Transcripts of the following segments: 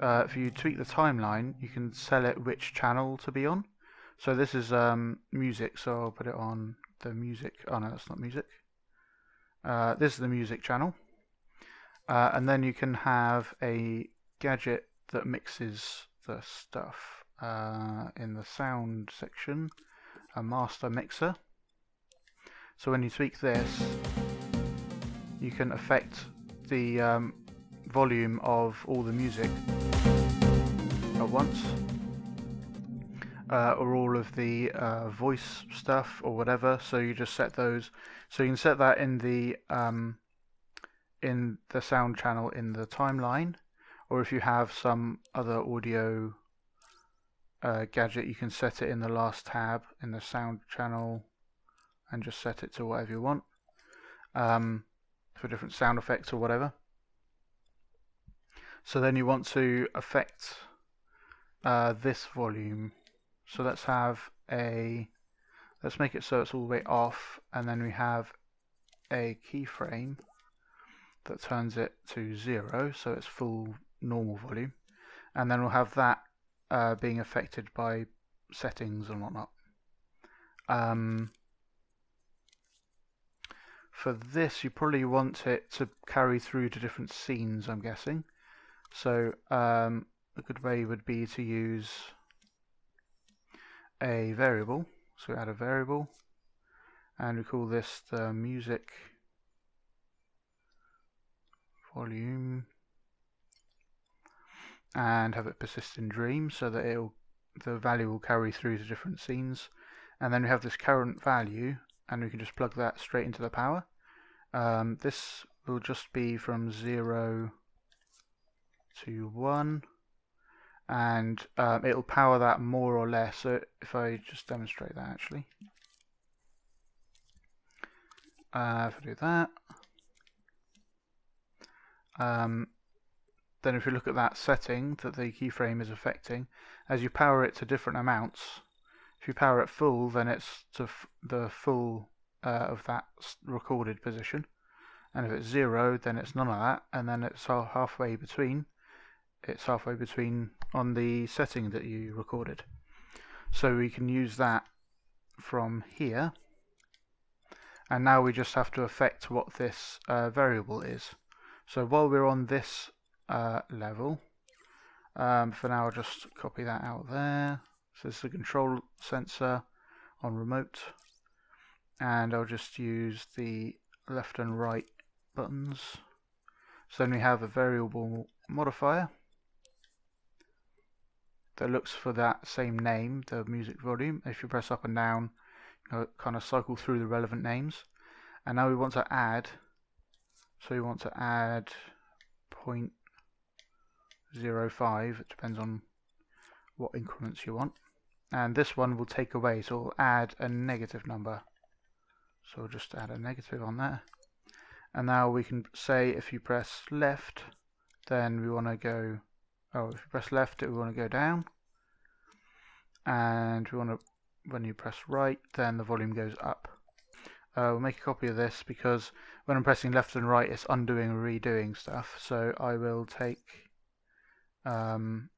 If you tweak the timeline, you can tell it which channel to be on. So this is music, so I'll put it on the music. Oh no, that's not music. This is the music channel. And then you can have a gadget that mixes the stuff. In the sound section, a master mixer. So when you tweak this, you can affect the volume of all the music at once, or all of the voice stuff or whatever. So you just set those. So you can set that in the sound channel in the timeline, or if you have some other audio gadget, you can set it in the last tab in the sound channel and just set it to whatever you want for different sound effects or whatever. So then you want to affect this volume. So let's make it so it's all the way off, and then we have a keyframe that turns it to 0, so it's full normal volume, and then we'll have that being affected by settings and whatnot. For this, you probably want it to carry through to different scenes, I'm guessing. So a good way would be to use a variable. So we add a variable, and we call this the music volume, and have it persist in dream so that the value will carry through to different scenes. And then we have this current value, and we can just plug that straight into the power. This will just be from 0 to 1, and it'll power that more or less. So if I just demonstrate that, actually, if I do that, then if you look at that setting that the keyframe is affecting, as you power it to different amounts, if you power it full, then it's to the full of that recorded position, and if it's 0, then it's none of that, and then it's halfway between. It's halfway between on the setting that you recorded. So we can use that from here, and now we just have to affect what this variable is. So while we're on this level, for now I'll just copy that out there. So this is a control sensor on remote, and I'll just use the left and right buttons. So then we have a variable modifier that looks for that same name, the music volume. If you press up and down, you kind of cycle through the relevant names. And now we want to add, so we want to add 0.05, it depends on what increments you want. And this one will take away, so we'll add a negative number. So we'll just add a negative on there. And now we can say if you press left, then we want to go, if you press left, we want to go down. And we want to, when you press right, then the volume goes up. We'll make a copy of this because when I'm pressing left and right, it's undoing and redoing stuff. So I will take L1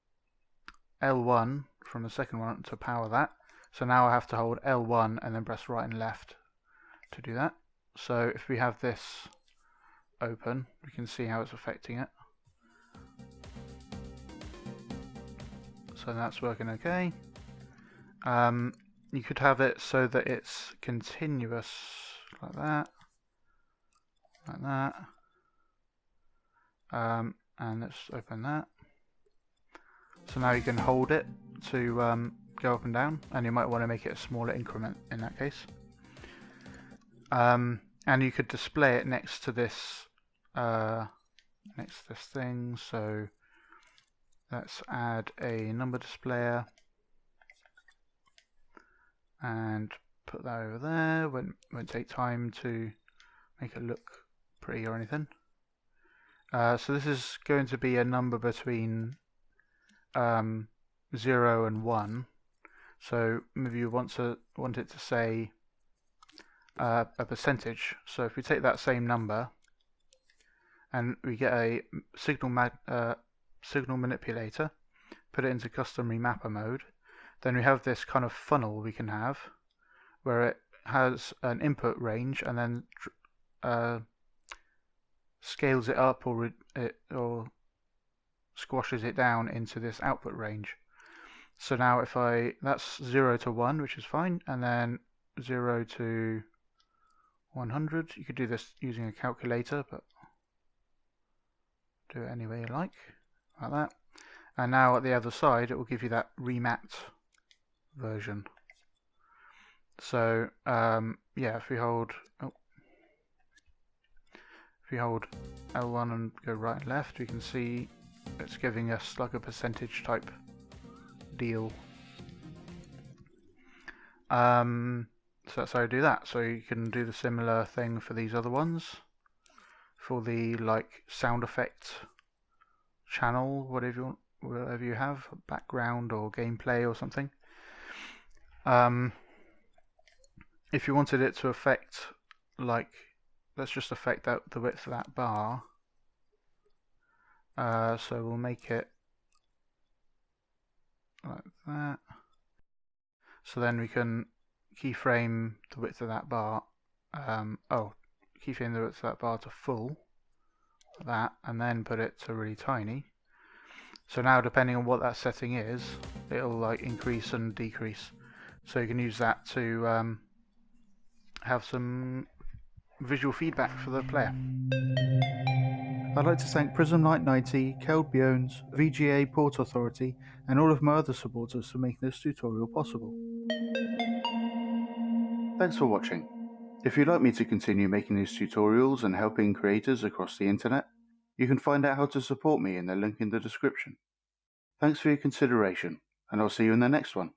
from the second one to power that. So now I have to hold L1 and then press right and left to do that. So if we have this open, we can see how it's affecting it. So that's working okay. You could have it so that it's continuous, like that, and let's open that. So now you can hold it to go up and down, and you might want to make it a smaller increment in that case. And you could display it next to this thing. So let's add a number displayer and put that over there. Won't take time to make it look pretty or anything. So this is going to be a number between 0 and 1. So maybe you want it to say a percentage. So if we take that same number and we get a signal manipulator, put it into custom remapper mode. Then we have this kind of funnel we can have where it has an input range and then scales it up or squashes it down into this output range. So now that's 0 to 1, which is fine, and then 0 to 100. You could do this using a calculator, but do it any way you like that. And now at the other side, it will give you that remapped version. So yeah, if we hold L1 and go right and left, we can see it's giving us like a percentage type deal. So that's how you do that. So you can do the similar thing for these other ones, for the like sound effect channel, whatever you have, background or gameplay or something. If you wanted it to affect, like, let's just affect out the width of that bar. So we'll make it like that. So then we can keyframe the width of that bar. Keyframe the width of that bar to full, like that, and then put it to really tiny. So now, depending on what that setting is, it'll like increase and decrease. So you can use that to have some visual feedback for the player. I'd like to thank Prism Knight 90, Keld Bjones, VGA Port Authority, and all of my other supporters for making this tutorial possible. Thanks for watching. If you'd like me to continue making these tutorials and helping creators across the internet, you can find out how to support me in the link in the description. Thanks for your consideration, and I'll see you in the next one.